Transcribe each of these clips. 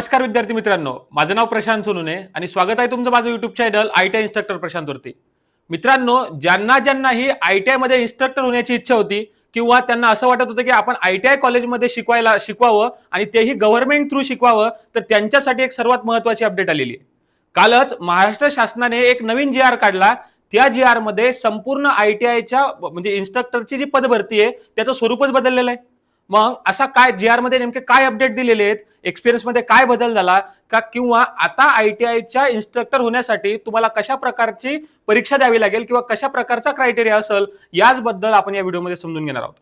नमस्कार विद्यार्थी मित्रांनो, माझं नाव प्रशांत सोनुने आणि स्वागत आहे तुमचं माझं युट्यूब चॅनल आयटीआय इन्स्ट्रक्टर प्रशांतवरती. मित्रांनो, ज्यांना ज्यांना ही आयटीआय मध्ये इन्स्ट्रक्टर होण्याची इच्छा होती किंवा त्यांना असं वाटत होतं की आपण आयटीआय कॉलेजमध्ये शिकवावं आणि तेही गव्हर्नमेंट थ्रू शिकवावं, तर त्यांच्यासाठी एक सर्वात महत्त्वाची अपडेट आलेली आहे. कालच महाराष्ट्र शासनाने एक नवीन जी आर काढला. त्या जी आर मध्ये संपूर्ण आयटीआयच्या म्हणजे इन्स्ट्रक्टरची जी पदभरती आहे त्याचं स्वरूपच बदललेलं आहे. मग असा काय जी आर मध्ये नेमके काय अपडेट दिलेले आहेत, एक्सपिरियन्स मध्ये काय बदल झाला का, किंवा आता आयटीआयच्या इन्स्ट्रक्टर होण्यासाठी तुम्हाला कशा प्रकारची परीक्षा द्यावी लागेल किंवा कशा प्रकारचा क्रायटेरिया असेल, याचबद्दल आपण या व्हिडिओमध्ये समजून घेणार आहोत.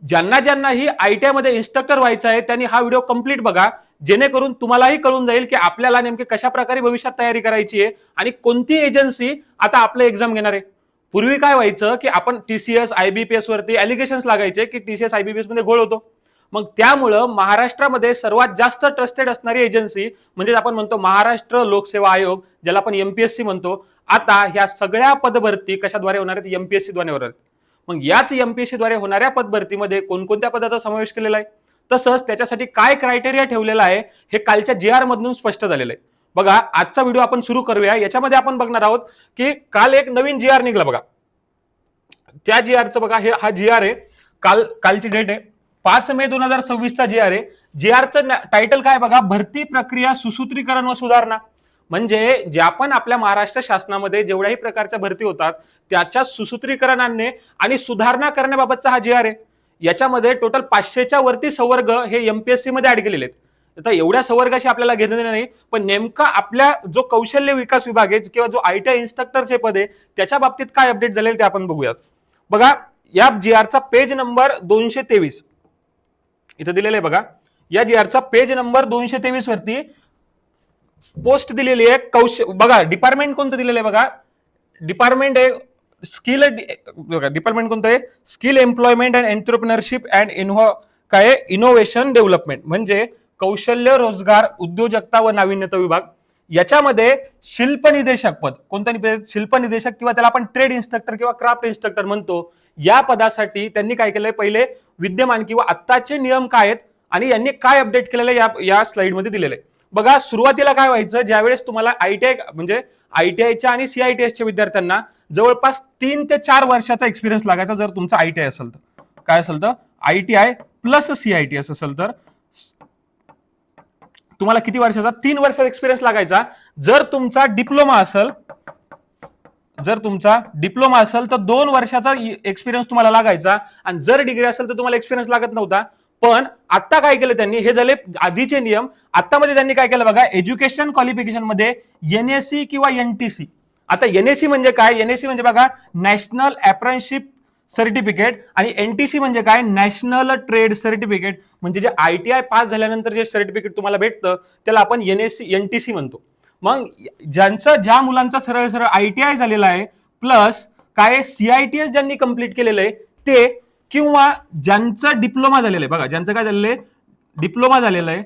ज्यांना ज्यांना ही आयटीआय मध्ये इन्स्ट्रक्टर व्हायचं आहे त्यांनी हा व्हिडिओ कंप्लीट बघा, जेणेकरून तुम्हालाही कळून जाईल की आपल्याला नेमके कशा प्रकारे भविष्यात तयारी करायची आहे आणि कोणती एजन्सी आता आपलं एक्झाम घेणार आहे. पूर्वी काय व्हायचं की आपण टीसीएस आयबीपीएस वरती अलिगेशन्स लागायचे की टीसीएस आयबीपीएस मध्ये घोळ होतो. मग त्यामुळं महाराष्ट्रामध्ये सर्वात जास्त ट्रस्टेड असणारी एजन्सी म्हणजे आपण म्हणतो महाराष्ट्र लोकसेवा आयोग, ज्याला आपण एमपीएससी म्हणतो. आता ह्या सगळ्या पदभरती कशाद्वारे होणार आहेत? एमपीएससी द्वारे होणार आहेत. मग याच एमपीएससी द्वारे होणाऱ्या पदभरतीमध्ये कोणकोणत्या पदाचा समावेश केलेला आहे, तसंच त्याच्यासाठी काय क्रायटेरिया ठेवलेला आहे, हे कालच्या जी आर मधून स्पष्ट झालेलं आहे. बघा, आजचा व्हिडिओ आपण सुरू करूया. याच्यामध्ये आपण बघणार आहोत की काल एक नवीन जी आर निघला. बघा, त्या जी आरचं बघा, हा जी आर आहे. कालची डेट आहे 5 मे 2026 चा जी आर आहे. जी आरचं टायटल काय बघा, भरती प्रक्रिया सुसूत्रीकरण व सुधारणा. म्हणजे ज्या पण आपल्या महाराष्ट्र शासनामध्ये जेवढ्याही प्रकारच्या भरती होतात त्याच्या सुसूत्रीकरण आणणे आणि सुधारणा करण्याबाबतचा हा जी आर आहे. याच्यामध्ये टोटल 500च्या वरती संवर्ग हे एमपीएससी मध्ये ऍड केलेले आहेत. आता एवढ्या संवर्गाशी आपल्याला घेणं देणं नाही, पण नेमका आपल्या जो कौशल्य विकास विभाग आहे किंवा जो आयटीआय इन्स्ट्रक्टरचे पद आहे त्याच्या बाबतीत काय अपडेट झालेले ते आपण बघूयात. बघा, या जी आरचा पेज नंबर 223 इथं दिलेलं आहे. बघा, या जी आरचा पेज नंबर 223 वरती पोस्ट दिलेली आहे. बघा, डिपार्टमेंट कोणतं दिलेलं आहे? बघा, डिपार्टमेंट आहे स्किल. डिपार्टमेंट कोणतं आहे? Skill employment and entrepreneurship and innovation development, म्हणजे कौशल्य रोजगार उद्योजकता व नाविन्यता विभाग. याच्यामध्ये शिल्प निदेशक पद, कोणतं शिल्प निदेशक किंवा त्याला आपण ट्रेड इन्स्ट्रक्टर किंवा क्राफ्ट इन्स्ट्रक्टर म्हणतो, या पदासाठी त्यांनी काय केलंय, पहिले विद्यमान किंवा आत्ताचे नियम काय आहेत आणि यांनी काय अपडेट केलेलं या स्लाइड मध्ये दिलेलं आहे. बघा, सुरुवातीला काय व्हायचं, ज्यावेळेस तुम्हाला आयटीआय म्हणजे आयटीआयच्या आणि सीआयटीएसच्या विद्यार्थ्यांना जवळपास 3 ते 4 वर्षाचा एक्सपिरियन्स लागायचा. जर तुमचा आयटीआय असेल तर काय असेल, तर आयटीआय प्लस सीआयटीएस असेल तर तुम्हाला किती वर्षाचा? 3 वर्षाचा एक्सपिरियन्स लागायचा. जर तुमचा डिप्लोमा असेल तर 2 वर्षाचा एक्सपिरियन्स तुम्हाला लागायचा. आणि जर डिग्री असेल तर तुम्हाला एक्सपिरियन्स लागत नव्हता. पण आता काय केलं त्यांनी, हे झाले आधीचे नियम. आता मध्ये त्यांनी काय केलं बघा, एज्युकेशन क्वालिफिकेशन मध्ये एनएससी किंवा एनटीसी. आता एनएससी म्हणजे काय? एनएससी म्हणजे बघा, नॅशनल अप्रेंटिसशिप सर्टिफिकेट, आणि एनटीसी म्हणजे काय? National trade certificate. म्हणजे जे आयटीआय पास झाल्यानंतर जे सर्टिफिकेट तुम्हाला भेटतं त्याला आपण एनटीसी म्हणतो. मग ज्या मुलांचा सरळ सरळ आयटीआय झालेला आहे प्लस काय सीआयटीएस ज्यांनी कंप्लीट केलेलं आहे ते, किंवा ज्यांचं डिप्लोमा झालेलं आहे, बघा ज्यांचं काय झालेलं आहे, डिप्लोमा झालेलं आहे,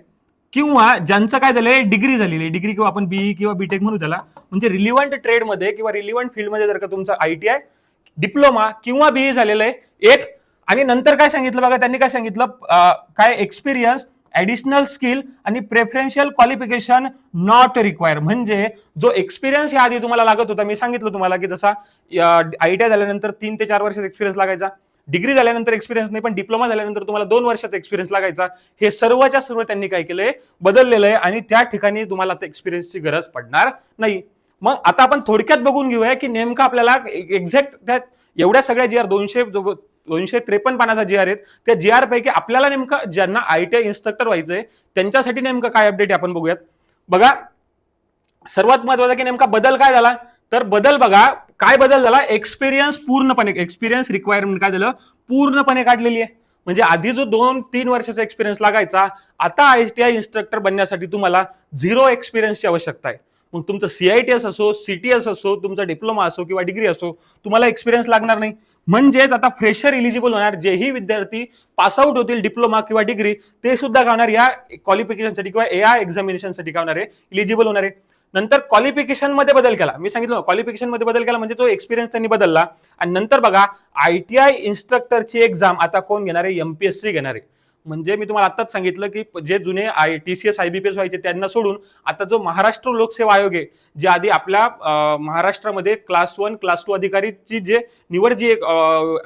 किंवा ज्यांचं काय झालंय, डिग्री झालेली आहे, डिग्री किंवा आपण बीई किंवा बीटेक म्हणू त्याला, म्हणजे रिलिव्हंट ट्रेडमध्ये किंवा रिलिव्हंट फील्डमध्ये जर का तुमचं आयटीआय डिप्लोमा किंवा बीई झालेलं आहे एक. आणि नंतर काय सांगितलं बघा, त्यांनी काय सांगितलं, काय एक्सपिरियन्स, ऍडिशनल स्किल आणि प्रेफरन्शियल क्वालिफिकेशन नॉट रिक्वायर. म्हणजे जो एक्सपिरियन्स या आधी तुम्हाला लागत होता, मी सांगितलं तुम्हाला की जसा आयटीआय झाल्यानंतर 3 ते 4 वर्षाचा एक्सपिरियन्स लागायचा, डिग्री झाल्यानंतर एक्सपिरियन्स नाही, पण डिप्लोमा झाल्यानंतर तुम्हाला 2 वर्षाचा एक्सपिरियन्स लागायचा. हे सर्वच्या सर्व त्यांनी काय केलंय, बदललेलं आहे आणि त्या ठिकाणी तुम्हाला आता एक्सपिरियन्सची गरज पडणार नाही. मग आता आपण थोडक्यात बघून घेऊया की नेमकं आपल्याला एक्झॅक्ट त्या एवढ्या सगळ्या जी आर 253 पानाचा जी आर आहेत, त्या जी आर पैकी आपल्याला नेमकं ज्यांना आयटीआय इन्स्ट्रक्टर व्हायचंय त्यांच्यासाठी नेमकं काय अपडेट आपण बघूयात. बघा, सर्वात महत्वाचा की नेमका बदल काय झाला, तर बदल बघा काय बदल झाला, एक्सपिरियन्स रिक्वायरमेंट काय झालं, पूर्णपणे काढलेली आहे. म्हणजे आधी जो 2-3 वर्षाचा एक्सपिरियन्स लागायचा, आता आयटीआय इन्स्ट्रक्टर बनण्यासाठी तुम्हाला 0 एक्सपिरियन्सची आवश्यकता आहे. मग तुमचं सीआयटीएस असो, सीटीएस असो, तुमचा डिप्लोमा असो किंवा डिग्री असो, तुम्हाला एक्सपिरियन्स लागणार नाही. म्हणजेच आता फ्रेशर इलिजिबल होणार. जेही विद्यार्थी पास आउट होतील डिप्लोमा किंवा डिग्री, ते सुद्धा काय होणार, या क्वालिफिकेशनसाठी किंवा एआय एक्झामिनेशनसाठी काय होणार आहे, इलिजिबल होणार आहे. नंतर क्वालिफिकेशन मध्ये बदल केला, मी सांगितलं क्वालिफिकेशन मध्ये बदल केला म्हणजे तो एक्सपिरियन्स त्यांनी बदलला. आणि नंतर बघा, आयटीआय इन्स्ट्रक्टरची एक्झाम आता कोण घेणार आहे, एमपीएससी घेणार आहे. म्हणजे मी तुम्हाला आताच सांगितलं की जे जुने TCS IBPS व्हायचे त्यांना सोडून आता जो महाराष्ट्र लोकसेवा आयोग आहे, जे आधी आपल्या महाराष्ट्रामध्ये क्लास 1 क्लास 2 अधिकारीची जे निवड जी एक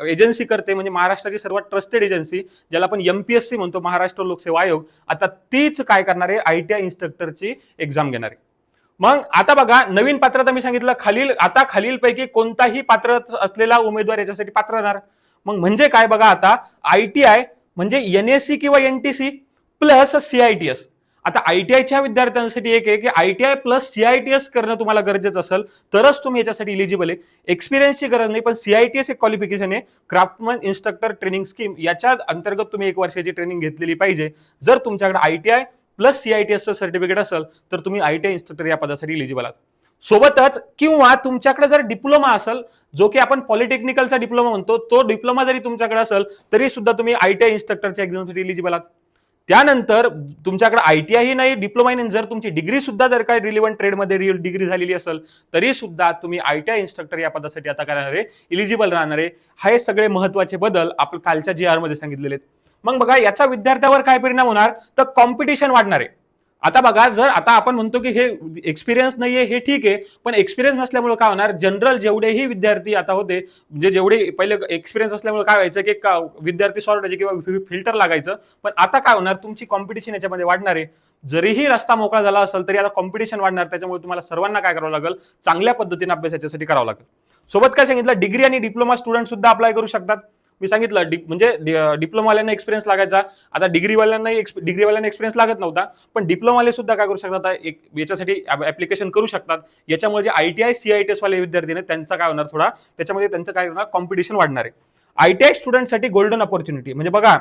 एजन्सी करते, म्हणजे महाराष्ट्राची सर्वात ट्रस्टेड एजन्सी ज्याला आपण MPSC म्हणतो, महाराष्ट्र लोकसेवा आयोग, आता तीच काय करणार आहे, ITI इन्स्ट्रक्टरची एक्झाम घेणार आहे. मग आता बघा, नवीन पात्रता मी सांगितलं, खालीलपैकी कोणताही पात्र असलेला उमेदवार याच्यासाठी पात्र राहणार. मग म्हणजे काय बघा, आता ITI म्हणजे NSC किंवा NTC प्लस CITS. आता ITIच्या विद्यार्थ्यांसाठी एक आहे की ITI प्लस CITS करणं तुम्हाला गरजेचं असेल तरच तुम्ही याच्यासाठी इलिजिबल आहे. एक्सपिरियन्सची गरज नाही, पण CITS एक क्वालिफिकेशन आहे, क्राफ्टमन इन्स्ट्रक्टर ट्रेनिंग स्कीम, याच्या अंतर्गत तुम्ही 1 वर्षाची ट्रेनिंग घेतलेली पाहिजे. जर तुमच्याकडे ITI प्लस CITS सर्टिफिकेट असेल तर तुम्ही ITI इन्स्ट्रक्टर या पदासाठी इलिजिबल आहात. सोबतच किंवा तुमच्याकडे जर डिप्लोमा असेल, जो की आपण पॉलिटेक्निकलचा डिप्लोमा म्हणतो, तो डिप्लोमा जरी तुमच्याकडे असेल तरी सुद्धा तुम्ही ITI इन्स्ट्रक्टरच्या एक्झामसाठी इलिजिबल आहात. त्यानंतर तुमच्याकडे ITI ही नाही, डिप्लोमा नाही, जर तुमची डिग्री सुद्धा जर काही रिलेव्हंट ट्रेडमध्ये डिग्री झालेली असेल तरी सुद्धा तुम्ही ITI इन्स्ट्रक्टर या पदासाठी आता काय राहणार आहे, इलिजिबल राहणार आहे. हे सगळे महत्वाचे बदल आपण कालच्या GR मध्ये सांगितलेले आहेत. मग बघा, याचा विद्यार्थ्यावर काय परिणाम होणार, तर कॉम्पिटिशन वाढणार आहे. आता बघा, जर आता आपण म्हणतो की हे एक्सपिरियन्स नाहीये, हे ठीक आहे, पण एक्सपिरियन्स नसल्यामुळे काय होणार, जनरल जेवढेही विद्यार्थी आता होते, म्हणजे जेवढे पहिले एक्सपिरियन्स असल्यामुळे काय व्हायचं की विद्यार्थी सॉर्ट व्हायचे किंवा फिल्टर लागायचं, पण आता काय होणार, तुमची कॉम्पिटिशन याच्यामध्ये वाढणार आहे. जरीही रस्ता मोकळा झाला असेल तरी आता कॉम्पिटिशन वाढणार, त्याच्यामुळे तुम्हाला सर्वांना काय करावं लागेल, चांगल्या पद्धतीने अभ्यास याच्यासाठी करावा लागेल. सोबत काय सांगितलं, डिग्री आणि डिप्लोमा स्टुडंट सुद्धा अप्लाय करू शकतात. मी सांगितलं म्हणजे डिप्लोमावाल्यांना एक्सपिरियन्स लागायचा, आता डिग्रीवाल्यांना एक्सपिरियन्स लागत नव्हता, पण डिप्लोमावाले सुद्धा काय करू शकतात, याच्यासाठी ऍप्लिकेशन करू शकतात. याच्यामुळे जे ITI CITS वाले विद्यार्थी त्यांचा काय होणार, थोडा त्याच्यामध्ये त्यांचं काय होणार, कॉम्पिटिशन वाढणार आहे. ITI स्टुडंटसाठी गोल्डन ऑपॉर्च्युनिटी, म्हणजे बघा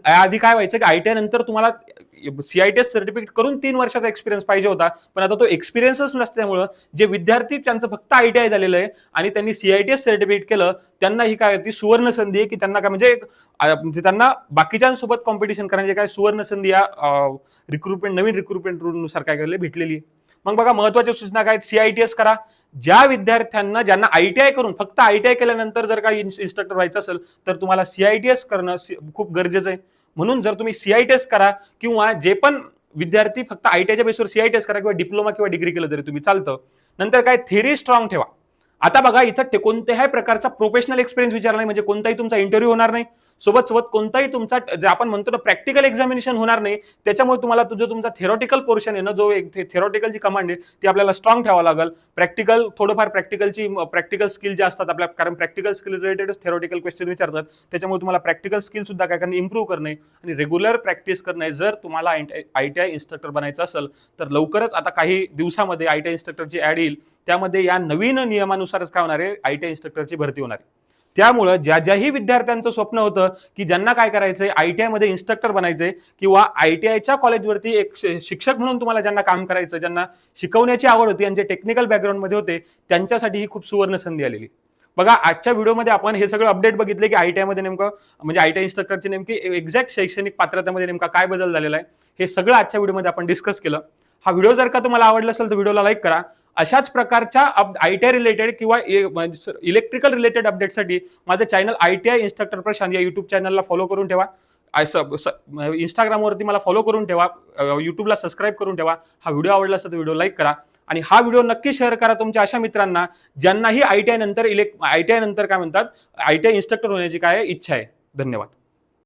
आधी काय व्हायचं की ITI नंतर तुम्हाला CITS सर्टिफिकेट करून 3 वर्षाचा एक्सपिरियन्स पाहिजे होता, पण आता तो एक्सपिरियन्सच नसल्यामुळे जे विद्यार्थी त्यांचं फक्त ITI झालेलं आहे आणि त्यांनी CITS सर्टिफिकेट केलं, त्यांना ही काय होती, सुवर्ण संधी आहे की त्यांना काय म्हणजे त्यांना बाकीच्यांसोबत कॉम्पिटिशन करण्याची काय सुवर्ण संधी या नवीन रिक्रुटमेंट रूलनुसार काय केलं, भेटलेली आहे. मग बघा, महत्वाच्या सूचना काय, CITS करा. ज्या विद्यार्थ्यांना ज्यांना ITI करून फक्त ITI केल्यानंतर जर काही इन्स्ट्रक्टर व्हायचं असेल तर तुम्हाला CITS करणं खूप गरजेचं आहे. म्हणून जर तुम्ही CITS करा, किंवा जे पण विद्यार्थी फक्त ITIच्या बेसवर CITS करा, किंवा डिप्लोमा किंवा डिग्री केलं तरी तुम्ही चालतं. नंतर काय, थेरी स्ट्रॉंग ठेवा. आता बघा, इथं कोणत्याही प्रकारचा प्रोफेशनल एक्सपिरियन्स विचारला नाही, म्हणजे कोणताही तुमचा इंटरव्ह्यू होणार नाही, सोबत कोणताही तुमचा जे आपण म्हणतो ना प्रॅक्टिकल एक्झामिनेशन होणार नाही. त्याच्यामुळे तुम्हाला तुमचा थेरॉटिकल पोर्शन आहे ना, जो एक थेरॉटिकल जी कमांड आहे ती आपल्याला स्ट्रॉंग ठेवावं लागेल. थोडंफार प्रॅक्टिकल स्किल जे असतात आपल्या, कारण practical skill related theoretical question विचारतात, त्याच्यामुळे तुम्हाला प्रॅक्टिकल स्किल सुद्धा काय करणे, इम्प्रूव्ह करणे आणि रेग्युलर प्रॅक्टिस करणे. जर तुम्हाला ITI इन्स्ट्रक्टर बनायचं असेल तर लवकरच आता काही दिवसामध्ये ITI इन्स्ट्रक्टरची ऍड येईल, त्यामध्ये या नवीन नियमानुसारच काय होणार आहे, ITI इन्स्ट्रक्टरची भरती होणार आहे. त्यामुळे ज्याही विद्यार्थ्यांचं स्वप्न होतं की ज्यांना काय करायचंय, ITI मध्ये इन्स्ट्रक्टर बनायचंय किंवा ITIच्या कॉलेजवरती एक शिक्षक म्हणून तुम्हाला ज्यांना काम करायचं, ज्यांना शिकवण्याची आवड होती आणि जे टेक्निकल बॅकग्राऊंडमध्ये होते, त्यांच्यासाठी ही खूप सुवर्ण संधी आलेली. बघा, आजच्या व्हिडिओमध्ये आपण हे सगळं अपडेट बघितले की ITI मध्ये नेमकं म्हणजे ITI इन्स्ट्रक्टरची नेमकी एक्झॅक्ट शैक्षणिक पात्रतेमध्ये नेमका काय बदल झालेला आहे, हे सगळं आजच्या व्हिडिओमध्ये आपण डिस्कस केलं. हा व्हिडिओ जर का तुम्हाला आवडला असेल तर व्हिडिओला लाईक करा. अशाच प्रकारच्या ITI रिलेटेड किंवा इलेक्ट्रिकल रिलेटेड अपडेटसाठी माझं चॅनल ITI इन्स्ट्रक्टर प्रशांत या युट्यूब चॅनलला फॉलो करून ठेवा. इंस्टाग्रामवरती मला फॉलो करून ठेवा, युट्यूबला सबस्क्राईब करून ठेवा. हा व्हिडिओ आवडला असेल तर व्हिडिओ लाईक करा आणि हा व्हिडिओ नक्की शेअर करा तुमच्या अशा मित्रांना ज्यांनाही ITI नंतर काय म्हणतात, ITI इन्स्ट्रक्टर होण्याची काय इच्छा आहे. धन्यवाद.